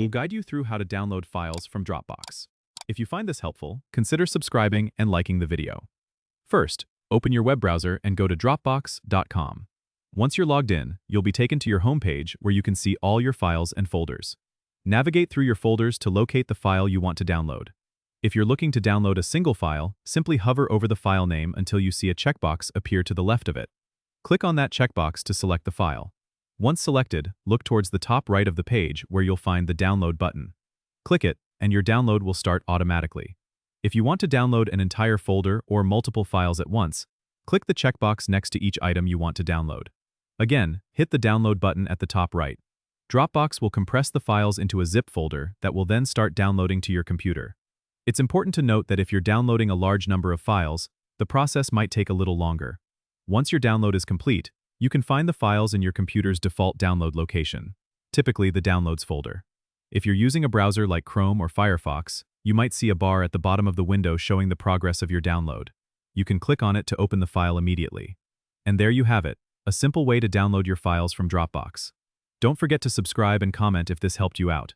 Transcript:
We'll guide you through how to download files from Dropbox. If you find this helpful, consider subscribing and liking the video. First, open your web browser and go to Dropbox.com. Once you're logged in, you'll be taken to your homepage where you can see all your files and folders. Navigate through your folders to locate the file you want to download. If you're looking to download a single file, simply hover over the file name until you see a checkbox appear to the left of it. Click on that checkbox to select the file. Once selected, look towards the top right of the page where you'll find the download button. Click it, and your download will start automatically. If you want to download an entire folder or multiple files at once, click the checkbox next to each item you want to download. Again, hit the download button at the top right. Dropbox will compress the files into a zip folder that will then start downloading to your computer. It's important to note that if you're downloading a large number of files, the process might take a little longer. Once your download is complete, you can find the files in your computer's default download location, typically the Downloads folder. If you're using a browser like Chrome or Firefox, you might see a bar at the bottom of the window showing the progress of your download. You can click on it to open the file immediately. And there you have it, a simple way to download your files from Dropbox. Don't forget to subscribe and comment if this helped you out.